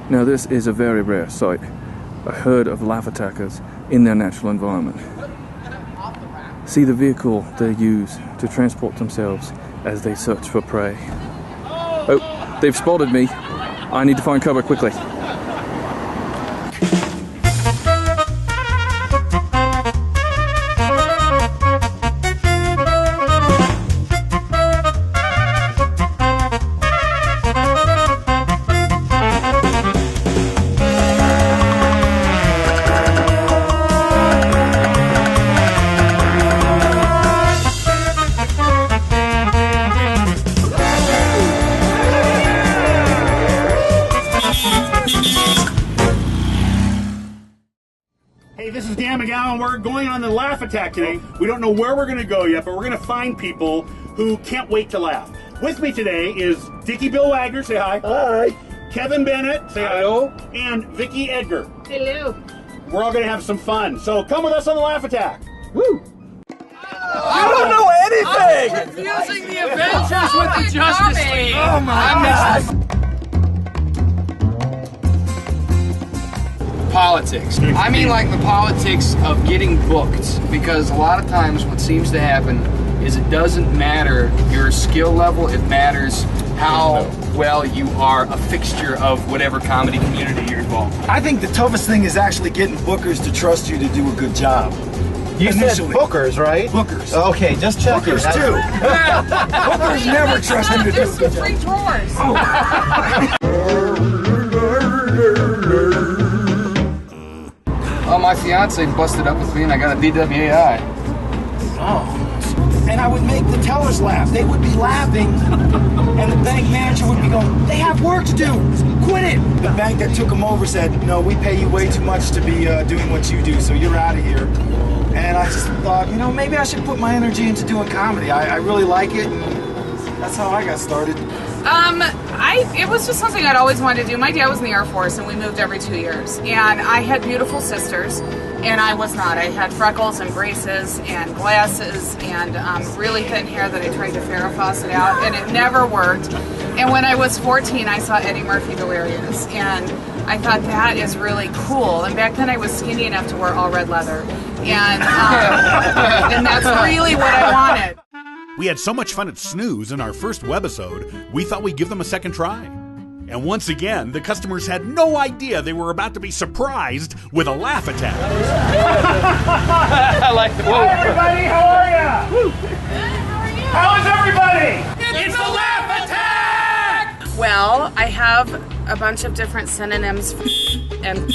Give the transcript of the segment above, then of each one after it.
Now this is a very rare sight, a herd of laff attackers in their natural environment. See the vehicle they use to transport themselves as they search for prey. Oh, they've spotted me. I need to find cover quickly. Hey, this is Dan McGowan. We're going on the Laff attack today. We don't know where we're going to go yet, but we're going to find people who can't wait to laugh. With me today is Dickie Bill Wagner. Say hi. Hi. Kevin Bennett. Say hello. Hi. And Vicki Edgar. Hello. We're all going to have some fun. So come with us on the Laff attack. Woo! You don't know anything! I'm confusing the Avengers with the Justice League. Oh my God! Politics. I mean like the politics of getting booked, because a lot of times what seems to happen is it doesn't matter your skill level, it matters how well you are a fixture of whatever comedy community you're involved in. I think the toughest thing is actually getting bookers to trust you to do a good job. You said bookers, right? Bookers. Okay, just checking. Bookers too. Bookers never trust him to do a good job. Three drawers. Oh, my fiance busted up with me and I got a DWAI. Oh. And I would make the tellers laugh. They would be laughing, and the bank manager would be going, "They have work to do. Quit it." The bank that took them over said, "No, we pay you way too much to be doing what you do, so you're out of here." And I just thought, you know, maybe I should put my energy into doing comedy. I really like it, and that's how I got started. It was just something I'd always wanted to do. My dad was in the Air Force and we moved every 2 years. And I had beautiful sisters and I was not. I had freckles and braces and glasses and really thin hair that I tried to Farrah Fawcett out, and it never worked. And when I was 14, I saw Eddie Murphy Delirious and I thought that is really cool. And back then I was skinny enough to wear all red leather. And that's really what I wanted. We had so much fun at Snooze in our first webisode, we thought we'd give them a second try. And once again, the customers had no idea they were about to be surprised with a laugh attack. I like the Hi everybody, how are ya? Good, how are you? How is everybody? It's the Laff attack! Well, I have a bunch of different synonyms and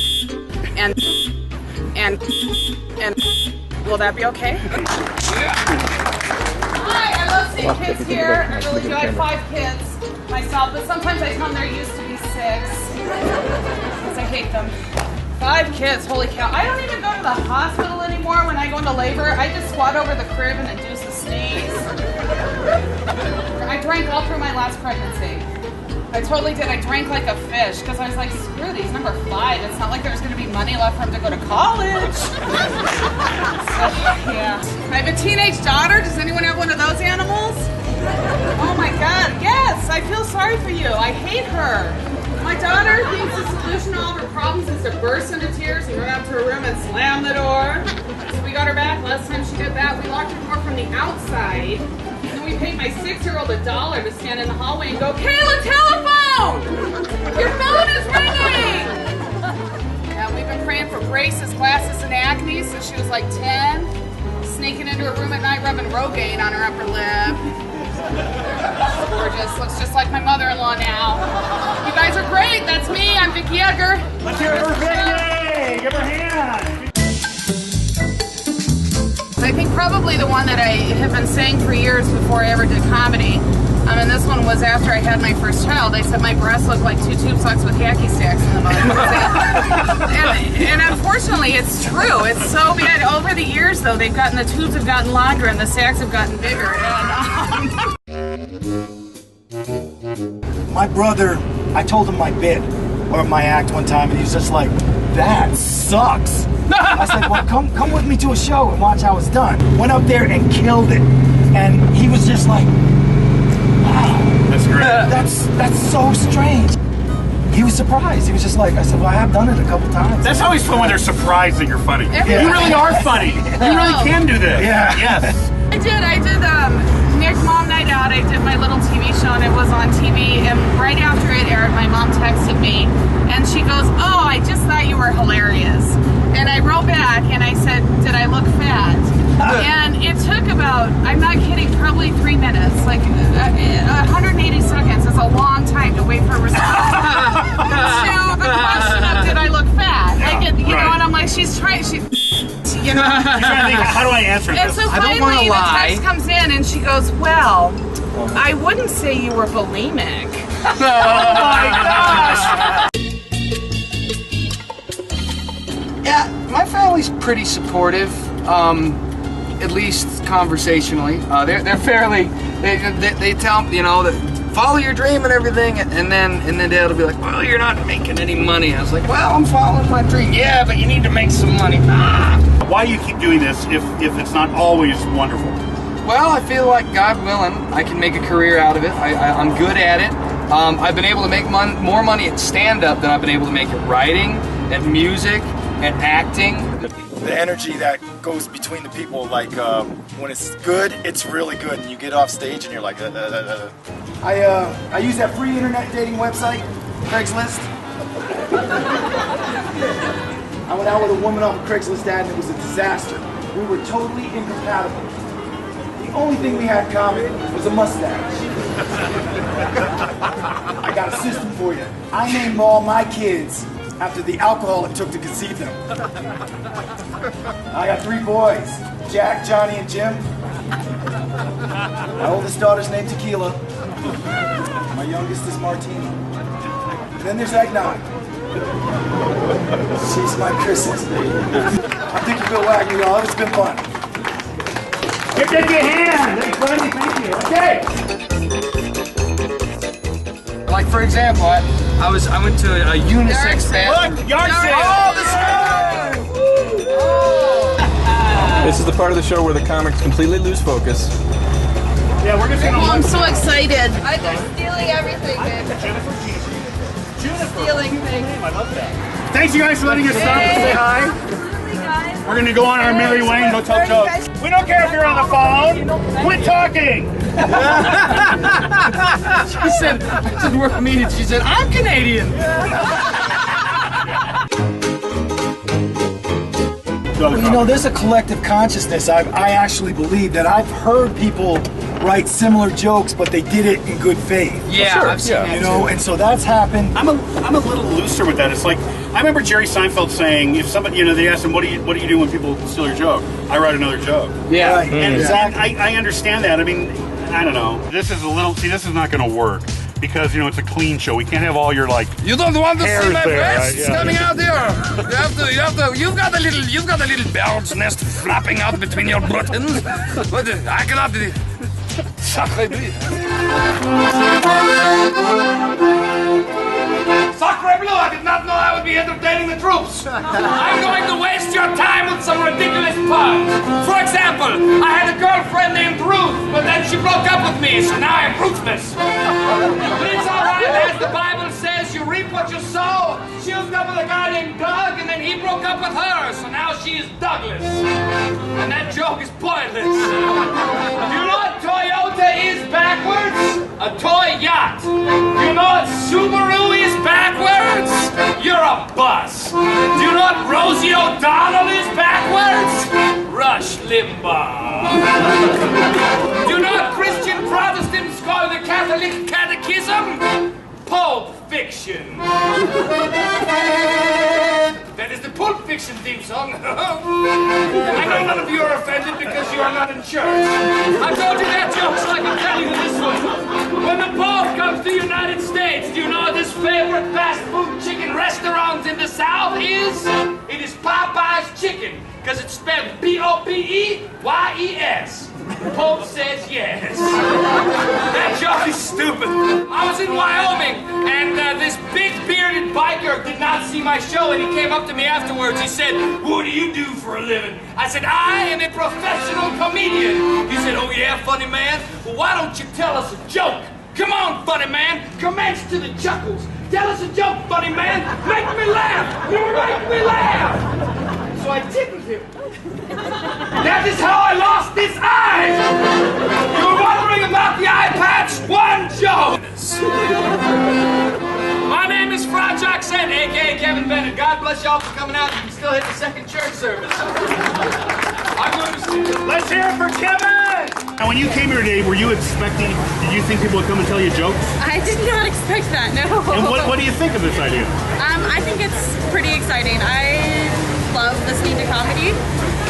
will that be okay? Hi, I love seeing kids here. I really do. I have 5 kids myself, but sometimes I tell them there used to be 6 because I hate them. 5 kids, holy cow. I don't even go to the hospital anymore when I go into labor. I just squat over the crib and induce a sneeze. I drank all through my last pregnancy. I totally did. I drank like a fish because I was like, screw these, number 5. It's not like there's going to be money left for him to go to college. So, yeah. I have a teenage daughter. Does anyone have one of those animals? Oh my God, yes. I feel sorry for you. I hate her. My daughter thinks the solution to all of her problems is to burst into tears and run out to her room and slam the door. So we got her back. Last time she did that, we locked her door from the outside. We paid my 6-year-old $1 to stand in the hallway and go, "Kayla, telephone! Your phone is ringing!" Yeah, we've been praying for braces, glasses, and acne since she was like 10. Sneaking into her room at night, rubbing Rogaine on her upper lip. Gorgeous. Looks just like my mother-in-law now. You guys are great. That's me. I'm Vicki Edgar. Let's hear it for Vicki! Give her a hand! I think probably the one that I have been saying for years before I ever did comedy, and this one was after I had my first child. I said my breasts look like 2 tube socks with hacky stacks in the mud. and unfortunately, it's true. It's so bad. Over the years, though, the tubes have gotten longer and the sacks have gotten bigger. My brother, I told him my bit, or my act one time, and he was just like, "That sucks." I said, "Well, come with me to a show and watch how it's done." Went up there and killed it. And he was just like, "Wow. That's great. That's so strange." He was surprised. He was just like, I said, well, I have done it a couple times. That's always fun when they're surprised that you're funny. Yeah. You really are funny. You really can do this. Yeah. Yes. I did Nick Mom Night Out. I did my little TV show and it was on TV, and right after it aired, my mom texted me and she goes, oh, I just thought you were hilarious. And I wrote back and I said, did I look fat? And it took about, I'm not kidding, probably 3 minutes. Like 180 seconds is a long time to wait for a response to the question of did I look fat? Like, you know, and I'm like, she's trying, you know. I'm trying to think, how do I answer And this? so finally the text comes in and she goes, well, I wouldn't say you were bulimic. Oh my gosh! Yeah, my family's pretty supportive, at least conversationally. They're fairly. They tell me, you know, that follow your dream and everything, and then Dad will be like, well, you're not making any money. I was like, well, I'm following my dream. Yeah, but you need to make some money. Why do you keep doing this if it's not always wonderful? Well, I feel like, God willing, I can make a career out of it. I'm good at it. I've been able to make more money at stand-up than I've been able to make at writing, at music, at acting. The energy that goes between the people, like when it's good, it's really good, and you get off stage and you're like, I use that free internet dating website, Craigslist. I went out with a woman off of Craigslist ad and it was a disaster. We were totally incompatible. The only thing we had in common was a mustache. I got a system for you. I named all my kids after the alcohol it took to conceive them. I got 3 boys, Jack, Johnny, and Jim. My oldest daughter's named Tequila. My youngest is Martina. And then there's Eggnog. She's my Christmas. I'm Dickie Bill Wagner, y'all. It's been fun. Give Dickie a hand. That's funny. Thank you. Okay. Like, for example, I went to a unisex bathroom. Look, yard sale. Oh, This is the part of the show where the comics completely lose focus. Yeah, we're just gonna. Oh, I'm so excited. I'm stealing everything, babe. Stealing things. I love that. Thanks, you guys, for letting us stop and say hi. Guys. We're gonna go on our merry way and go tell jokes. We don't care if you're on the phone. Quit talking. she said, I said, we're meeting. She said, I'm Canadian. You know, there's a collective consciousness. I actually believe that I've heard people write similar jokes, but they did it in good faith. Yeah, I've seen that you know, too. and so that's happened. I'm a little looser with that. It's like I remember Jerry Seinfeld saying, if somebody, you know, they asked him, what do you do when people steal your joke? I write another joke. Yeah, Right. And Exactly. I understand that. I mean, I don't know. This is this is not going to work because, you know, it's a clean show. We can't have all your like. You don't want to see Hairs my there, breasts right? Yeah. coming out there. You've got a little bird's nest flapping out between your buttons. But I cannot. Sacre bleu. Sacre bleu, I did not know I would be entertaining the troops. I'm going to waste your time with some ridiculous puns. For example, I had a girlfriend named Ruth, but then she broke up with me, so now I'm ruthless. But it's all right, as the Bible says, you reap what you sow. She hooked up with a guy named Doug, and then he broke up with her, so now she is Douglas. And that joke is pointless. Do you know what Toyota is backwards? A toy yacht. Do you know what Subaru is backwards? You're a bus. Do you know what Rosie O'Donnell is backwards? Rush Limbaugh. Do you know what Christian Protestants call the Catholic Catechism? Pulp Fiction. That is the Pulp Fiction theme song. I know none of you are offended because you are not in church. I told you that joke, so I can tell you this one. When the Pope comes to the United States, do you know what his favorite fast food chicken restaurant in the South is? It is Popeye's Chicken, because it's spelled P-O-P-E-Y-E-S. Pope says yes. That joke is stupid. I was in Wyoming, and this big bearded biker did not see my show, and he came up to me afterwards. He said, "What do you do for a living?" I said, "I am a professional comedian." He said, "Oh yeah, funny man? Well, why don't you tell us a joke? Come on, funny man, commence to the chuckles. Tell us a joke, funny laugh! You were making me laugh! So I tickled him. That is how I lost this eye! You were wondering about the eye patch? One joke! My name is Fry Jackson, a.k.a. Kevin Bennett. God bless y'all for coming out. You can still hit the second church service. I'm going to see you. Let's hear it for Kevin! Now, when you came here today, were you expecting, did you think people would come and tell you jokes? I did not expect that, no. And what do you think of this idea? I think it's pretty exciting. I love listening to comedy,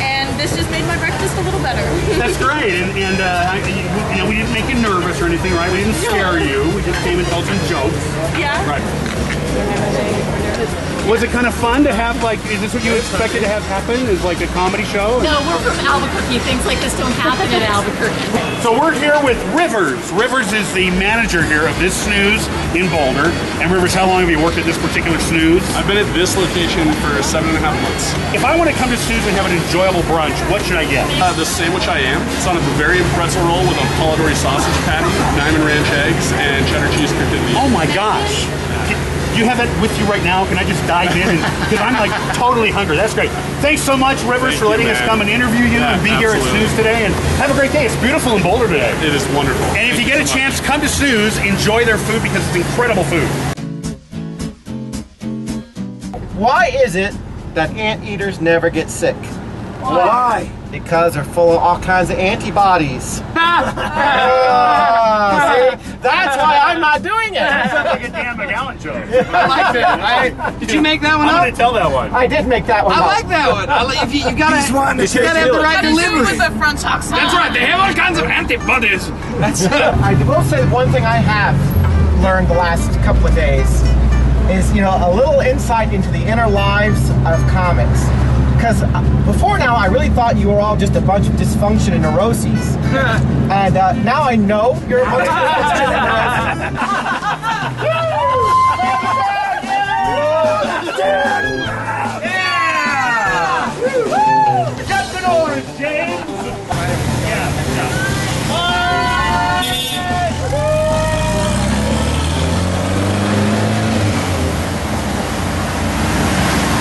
and this just made my breakfast a little better. That's great, and you know, we didn't make you nervous or anything, right? We didn't scare you. We just came and told some jokes. Yeah. Right. Was it kind of fun to have, like, is this what you expected to have happen? Is like a comedy show? No, we're from Albuquerque. Things like this don't happen in Albuquerque. So we're here with Rivers. Rivers is the manager here of this snooze in Boulder. And Rivers, how long have you worked at this particular snooze? I've been at this location for 7.5 months. If I want to come to snooze and have an enjoyable brunch, what should I get? The sandwich I am. It's on a Bavarian pretzel roll with a Polidori sausage patty, diamond ranch eggs, and cheddar cheese cooked in meat. Oh my gosh! Do you have that with you right now? Can I just dive in? Because I'm like totally hungry. That's great. Thanks so much, Rivers, for letting us come and interview you and be here at Snooze today. And have a great day. It's beautiful in Boulder today. It is wonderful. And if you get a chance, come to Snooze, enjoy their food because it's incredible food. Why is it that anteaters never get sick? Why? Because they're full of all kinds of antibodies. See? That's why I'm not doing it. That sounds like a Dan McGowan joke. I like that. Did you make that one I'm up? going to tell that one. I did make that one I up. like that one. If you gotta have the right delivery. With the French accent. That's right. They have all kinds of antibodies. That's I will say one thing I have learned the last couple of days is, you know, a little insight into the inner lives of comics. Because before now, I really thought you were all just a bunch of dysfunction and neuroses. And now I know you're a bunch of dysfunction and Yeah! Just an orange, James!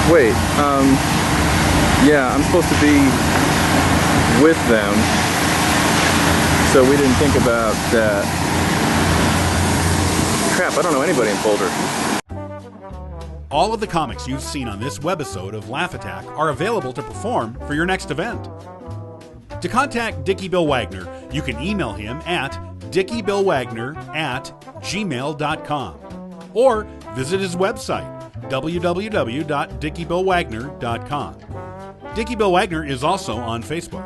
Wait, yeah, I'm supposed to be with them, so we didn't think about that. Crap, I don't know anybody in Boulder. All of the comics you've seen on this webisode of Laff Attack are available to perform for your next event. To contact Dickie Bill Wagner, you can email him at dickiebillwagner@gmail.com or visit his website, www.dickiebillwagner.com. Dickie Bill Wagner is also on Facebook.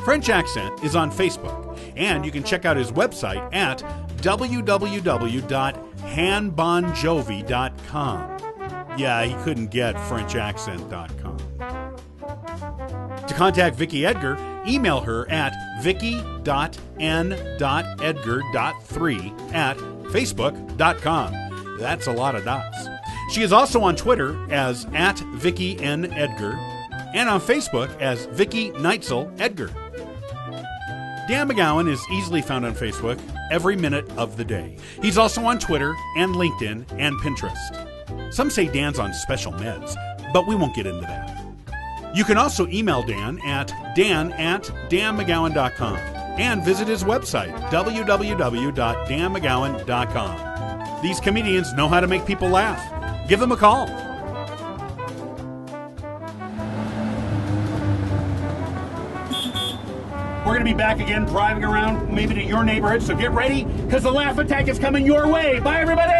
French Accent is on Facebook, and you can check out his website at www.hanbonjovi.com. Yeah, he couldn't get frenchaccent.com. To contact Vicki Edgar, email her at vicky.n.edgar.3@facebook.com. That's a lot of dots. She is also on Twitter as @VickyNEdgar and on Facebook as Vicki Neitzel Edgar. Dan McGowan is easily found on Facebook every minute of the day. He's also on Twitter and LinkedIn and Pinterest. Some say Dan's on special meds, but we won't get into that. You can also email Dan at dan@danmcgowan.com and visit his website, www.danmcgowan.com. These comedians know how to make people laugh. Give them a call. We're going to be back again driving around maybe to your neighborhood, so get ready because the Laff Attack is coming your way. Bye, everybody!